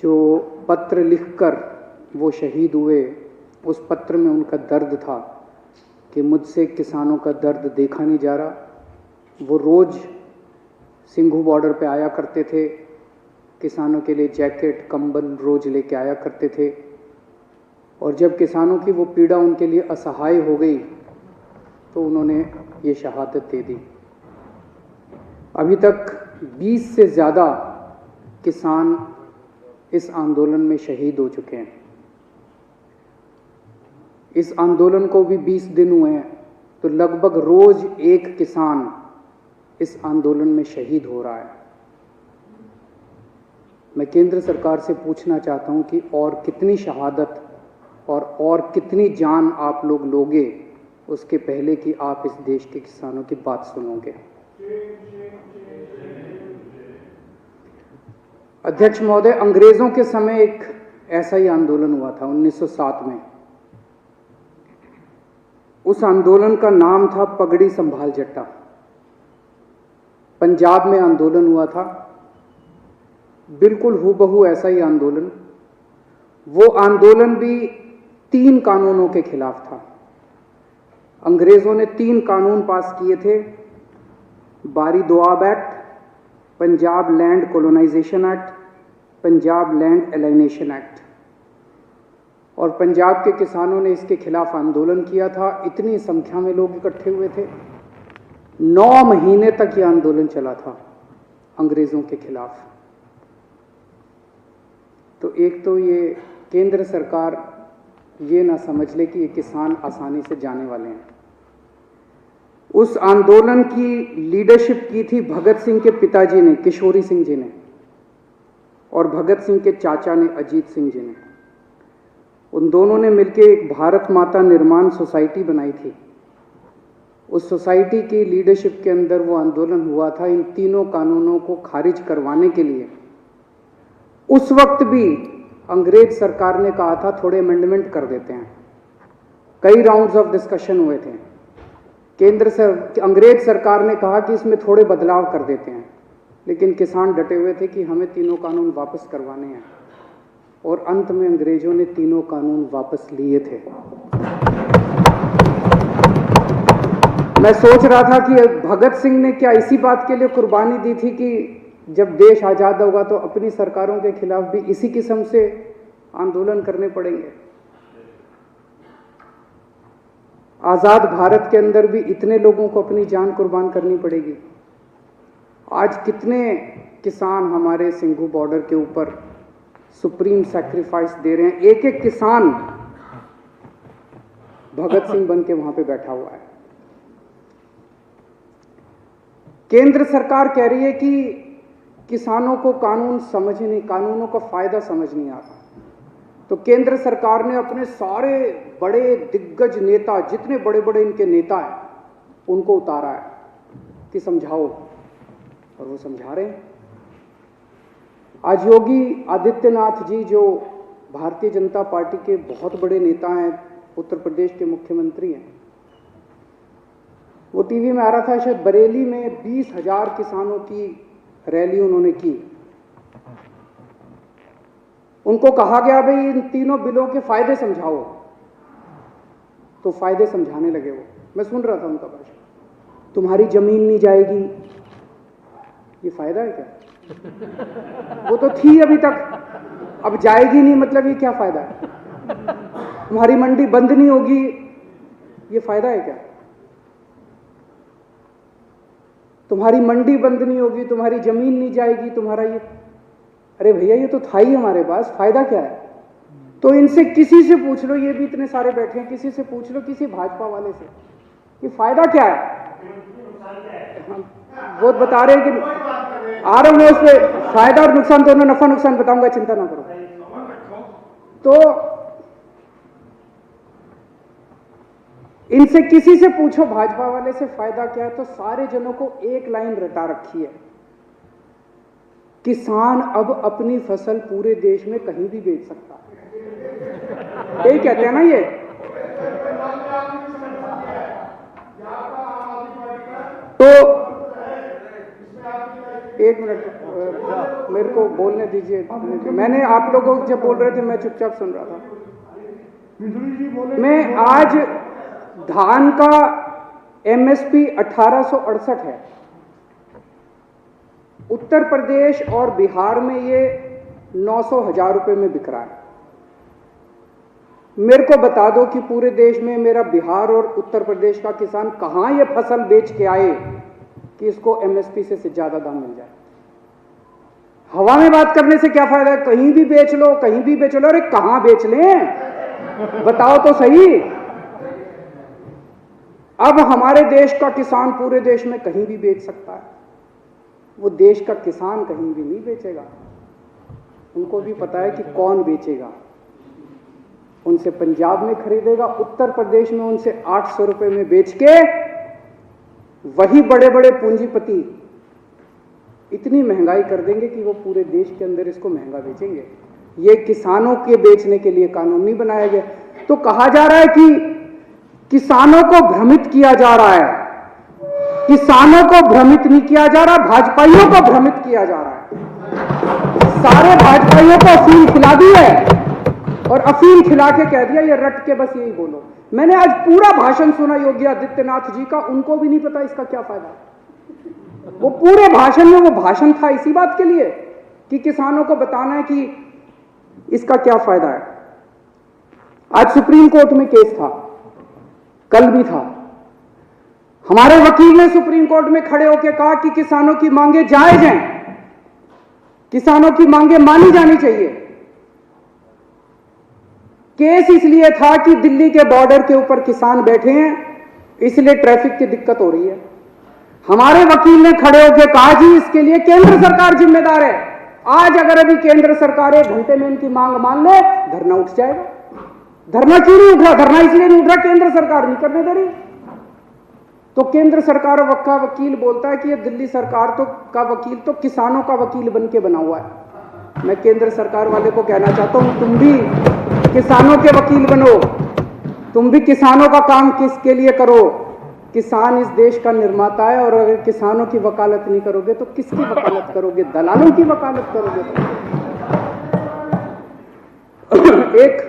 जो पत्र लिखकर वो शहीद हुए, उस पत्र में उनका दर्द था कि मुझसे किसानों का दर्द देखा नहीं जा रहा। वो रोज़ सिंघू बॉर्डर पे आया करते थे, किसानों के लिए जैकेट कंबल रोज़ लेके आया करते थे, और जब किसानों की वो पीड़ा उनके लिए असहाय हो गई तो उन्होंने ये शहादत दे दी। अभी तक 20 से ज़्यादा किसान इस आंदोलन में शहीद हो चुके हैं। इस आंदोलन को भी 20 दिन हुए हैं, तो लगभग रोज एक किसान इस आंदोलन में शहीद हो रहा है। मैं केंद्र सरकार से पूछना चाहता हूं कि और कितनी शहादत और कितनी जान आप लोग लोगे उसके पहले कि आप इस देश के किसानों की बात सुनोगे। अध्यक्ष महोदय, अंग्रेजों के समय एक ऐसा ही आंदोलन हुआ था 1907 में। उस आंदोलन का नाम था पगड़ी संभाल जट्टा। पंजाब में आंदोलन हुआ था, बिल्कुल हूबहू ऐसा ही आंदोलन। वो आंदोलन भी 3 कानूनों के खिलाफ था। अंग्रेजों ने 3 कानून पास किए थे, Bari Doab act, Punjab land colonization act, Punjab land alienation act. और पंजाब के किसानों ने इसके खिलाफ आंदोलन किया था। इतनी संख्या में लोग इकट्ठे हुए थे। 9 महीने तक यह आंदोलन चला था अंग्रेजों के खिलाफ। तो एक तो ये केंद्र सरकार ये ना समझ ले कि ये किसान आसानी से जाने वाले हैं। उस आंदोलन की लीडरशिप की थी भगत सिंह के पिताजी ने, किशोरी सिंह जी ने, और भगत सिंह के चाचा ने, अजीत सिंह जी ने। उन दोनों ने मिलकर एक भारत माता निर्माण सोसाइटी बनाई थी। उस सोसाइटी की लीडरशिप के अंदर वो आंदोलन हुआ था इन 3 कानूनों को खारिज करवाने के लिए। उस वक्त भी अंग्रेज सरकार ने कहा था थोड़े अमेंडमेंट कर देते हैं। कई राउंड्स ऑफ डिस्कशन हुए थे। अंग्रेज सरकार ने कहा कि इसमें थोड़े बदलाव कर देते हैं, लेकिन किसान डटे हुए थे कि हमें 3 कानून वापस करवाने हैं। और अंत में अंग्रेजों ने 3 कानून वापस लिए थे। मैं सोच रहा था कि भगत सिंह ने क्या इसी बात के लिए कुर्बानी दी थी कि जब देश आजाद होगा तो अपनी सरकारों के खिलाफ भी इसी किस्म से आंदोलन करने पड़ेंगे। आजाद भारत के अंदर भी इतने लोगों को अपनी जान कुर्बान करनी पड़ेगी। आज कितने किसान हमारे सिंघू बॉर्डर के ऊपर सुप्रीम सैक्रिफाइस दे रहे हैं। एक एक किसान भगत सिंह बन के वहां पे बैठा हुआ है। केंद्र सरकार कह रही है कि किसानों को कानूनों का फायदा समझ नहीं आता। तो केंद्र सरकार ने अपने सारे बड़े दिग्गज नेता, जितने बड़े बड़े इनके नेता हैं, उनको उतारा है कि समझाओ, और वो समझा रहे हैं। आज योगी आदित्यनाथ जी, जो भारतीय जनता पार्टी के बहुत बड़े नेता हैं, उत्तर प्रदेश के मुख्यमंत्री हैं, वो टीवी में आ रहा था, शायद बरेली में 20,000 किसानों की रैली उन्होंने की। उनको कहा गया भाई इन 3 बिलों के फायदे समझाओ, तो फायदे समझाने लगे वो। मैं सुन रहा था उनका भाषण। तुम्हारी जमीन नहीं जाएगी, ये फायदा है क्या? वो तो थी अभी तक, अब जाएगी नहीं, मतलब ये क्या फायदा है? तुम्हारी मंडी बंद नहीं होगी, ये फायदा है क्या? तुम्हारी मंडी बंद नहीं होगी, तुम्हारी जमीन नहीं जाएगी, तुम्हारा ये, अरे भैया ये तो था ही हमारे पास, फायदा क्या है? तो इनसे किसी से पूछ लो, ये भी इतने सारे बैठे हैं, किसी से पूछ लो, किसी भाजपा वाले से, कि फायदा क्या है? वो बता रहे हैं कि आ रहा हूं मैं, उस पर फायदा और नुकसान दोनों, नफा नुकसान बताऊंगा, चिंता ना करो। तो इनसे किसी से पूछो भाजपा वाले से फायदा क्या है, तो सारे जनों को एक लाइन रटा रखी है, किसान अब अपनी फसल पूरे देश में कहीं भी बेच सकता है। यही कहते हैं ना ये। तो 1 मिनट मेरे को बोलने दीजिए। मैंने आप लोगों जब बोल रहे थे मैं चुपचाप सुन रहा था। मैं आज धान का एमएसपी 1868 है। उत्तर प्रदेश और बिहार में ये 900,000 रुपए में बिक रहा है। मेरे को बता दो कि पूरे देश में मेरा बिहार और उत्तर प्रदेश का किसान कहां ये फसल बेच के आए कि इसको एमएसपी से ज्यादा दाम मिल जाए। हवा में बात करने से क्या फायदा है? कहीं भी बेच लो, कहीं भी बेच लो। अरे कहां बेच लें, बताओ तो सही। अब हमारे देश का किसान पूरे देश में कहीं भी बेच सकता है। वो देश का किसान कहीं भी नहीं बेचेगा। उनको भी पता है कि कौन बेचेगा। उनसे पंजाब में खरीदेगा, उत्तर प्रदेश में उनसे 800 रुपए में बेच के वही बड़े बड़े पूंजीपति इतनी महंगाई कर देंगे कि वो पूरे देश के अंदर इसको महंगा बेचेंगे। ये किसानों के बेचने के लिए कानून नहीं बनाया गया। तो कहा जा रहा है कि किसानों को भ्रमित किया जा रहा है। किसानों को भ्रमित नहीं किया जा रहा, भाजपाइयों को भ्रमित किया जा रहा है। सारे भाजपाइयों को अफीम खिला दी है और अफीम खिला के कह दिया ये रट के बस यही बोलो। मैंने आज पूरा भाषण सुना योगी आदित्यनाथ जी का, उनको भी नहीं पता इसका क्या फायदा है। वो पूरे भाषण में वो भाषण था इसी बात के लिए कि किसानों को बताना है कि इसका क्या फायदा है। आज सुप्रीम कोर्ट में केस था, कल भी था। हमारे वकील ने सुप्रीम कोर्ट में खड़े होकर कहा कि किसानों की मांगे जायज हैं, किसानों की मांगे मानी जानी चाहिए। केस इसलिए था कि दिल्ली के बॉर्डर के ऊपर किसान बैठे हैं, इसलिए ट्रैफिक की दिक्कत हो रही है। हमारे वकील ने खड़े होकर कहा जी इसके लिए केंद्र सरकार जिम्मेदार है। आज अगर अभी केंद्र सरकार 1 घंटे में इनकी मांग मान ले, धरना उठ जाएगा। धरना क्यों नहीं उठ रहा? धरना इसलिए नहीं उठ रहा केंद्र सरकार नहीं करने दे रही। तो केंद्र सरकार का वकील बोलता है कि ये दिल्ली सरकार का वकील तो किसानों का वकील बन के बना हुआ है। मैं केंद्र सरकार वाले को कहना चाहता हूं, तुम भी किसानों के वकील बनो, तुम भी किसानों का काम किसके लिए करो। किसान इस देश का निर्माता है और अगर किसानों की वकालत नहीं करोगे तो किसकी वकालत करोगे? दलालों की वकालत करोगे। एक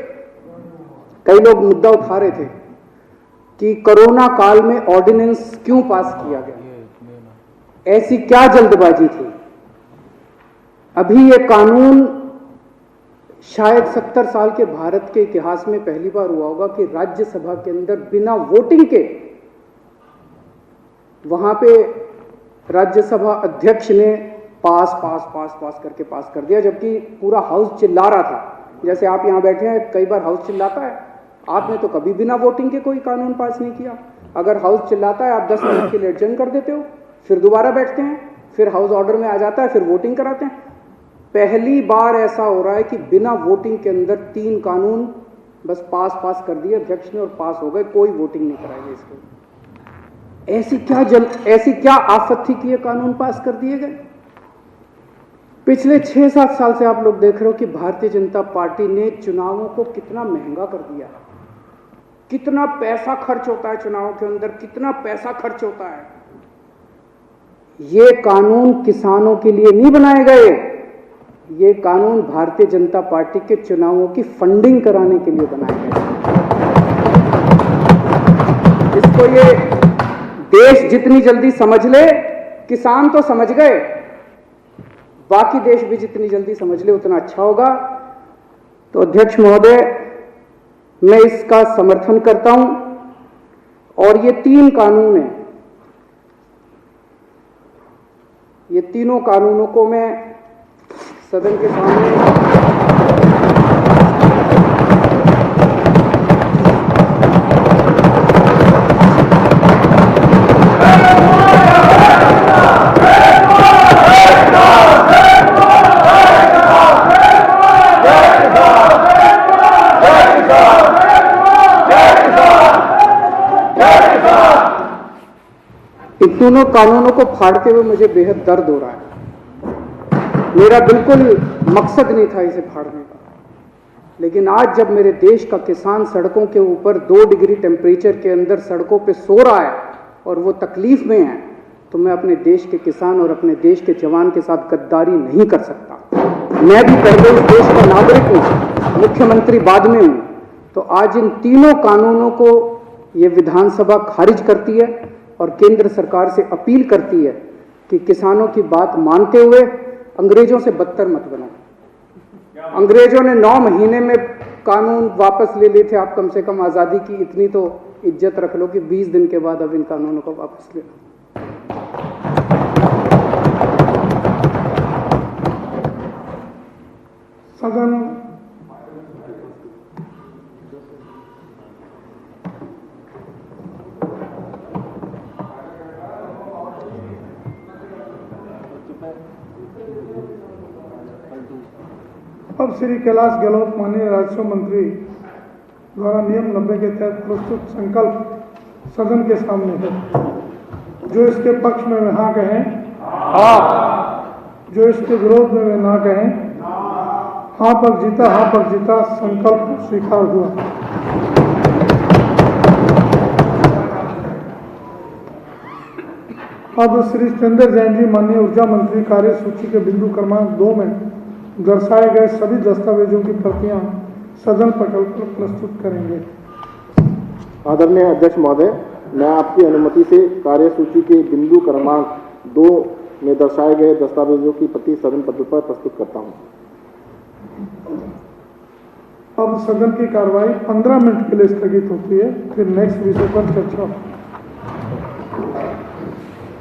कई लोग मुद्दा उठा रहे थे कि कोरोना काल में ऑर्डिनेंस क्यों पास किया गया, ऐसी क्या जल्दबाजी थी। अभी ये कानून शायद 70 साल के भारत के इतिहास में पहली बार हुआ होगा कि राज्यसभा के अंदर बिना वोटिंग के वहां पे राज्यसभा अध्यक्ष ने पास करके पास कर दिया, जबकि पूरा हाउस चिल्ला रहा था। जैसे आप यहां बैठे हैं, कई बार हाउस चिल्लाता है, आपने तो कभी बिना वोटिंग के कोई कानून पास नहीं किया। अगर हाउस चिल्लाता है आप 10 मिनट के लिए एडजर्न कर देते हो, फिर दोबारा बैठते हैं, फिर हाउस ऑर्डर में आ जाता है, फिर वोटिंग कराते हैं। पहली बार ऐसा हो रहा है कि बिना वोटिंग के अंदर 3 कानून बस पास कर दिए अध्यक्ष ने और पास हो गए, कोई वोटिंग नहीं कराई इसको। ऐसी क्या आफत थी कि ये कानून पास कर दिए गए। पिछले 6-7 साल से आप लोग देख रहे हो कि भारतीय जनता पार्टी ने चुनावों को कितना महंगा कर दिया। कितना पैसा खर्च होता है चुनावों के अंदर, कितना पैसा खर्च होता है। ये कानून किसानों के लिए नहीं बनाए गए, ये कानून भारतीय जनता पार्टी के चुनावों की फंडिंग कराने के लिए बनाए गए। इसको ये देश जितनी जल्दी समझ ले, किसान तो समझ गए, बाकी देश भी जितनी जल्दी समझ ले उतना अच्छा होगा। तो अध्यक्ष महोदय, मैं इसका समर्थन करता हूं और ये 3 कानून हैं, ये तीनों कानूनों को मैं सदन के सामने इन दोनों कानूनों को फाड़ते हुए मुझे बेहद दर्द हो रहा है। मेरा बिल्कुल मकसद नहीं था इसे फाड़ने का, लेकिन आज जब मेरे देश का किसान सड़कों के ऊपर 2 डिग्री टेम्परेचर के अंदर सड़कों पे सो रहा है और वो तकलीफ में है, तो मैं अपने देश के किसान और अपने देश के जवान के साथ गद्दारी नहीं कर सकता। मैं भी पहले इस देश का नागरिक हूँ, मुख्यमंत्री बाद में हूँ। तो आज इन तीनों कानूनों को ये विधानसभा खारिज करती है और केंद्र सरकार से अपील करती है कि किसानों की बात मानते हुए अंग्रेजों से बदतर मत बनो। अंग्रेजों ने 9 महीने में कानून वापस ले लिए थे, आप कम से कम आज़ादी की इतनी तो इज्जत रख लो कि 20 दिन के बाद अब इन कानूनों को वापस ले लो। सदन अब श्री कैलाश गहलोत माननीय राजस्व मंत्री द्वारा नियम 90 के तहत प्रस्तुत संकल्प सदन के सामने है। जो इसके पक्ष में वे हाँ कहें, हाँ। जो इसके विरोध में वे ना कहें, हाँ पर जीता, हाँ पर जीता। संकल्प स्वीकार हुआ। अब श्री चंद्र जैन जी माननीय ऊर्जा मंत्री कार्य सूची के बिंदु क्रमांक 2 में दर्शाए गए सभी दस्तावेजों की प्रतियां सदन पटल पर प्रस्तुत करेंगे। आदरणीय अध्यक्ष महोदय, मैं आपकी अनुमति से कार्यसूची के बिंदु क्रमांक 2 में दर्शाए गए दस्तावेजों की प्रति सदन पटल पर प्रस्तुत करता हूं। अब सदन की कार्रवाई 15 मिनट के लिए स्थगित होती है, फिर नेक्स्ट विषय पर चर्चा।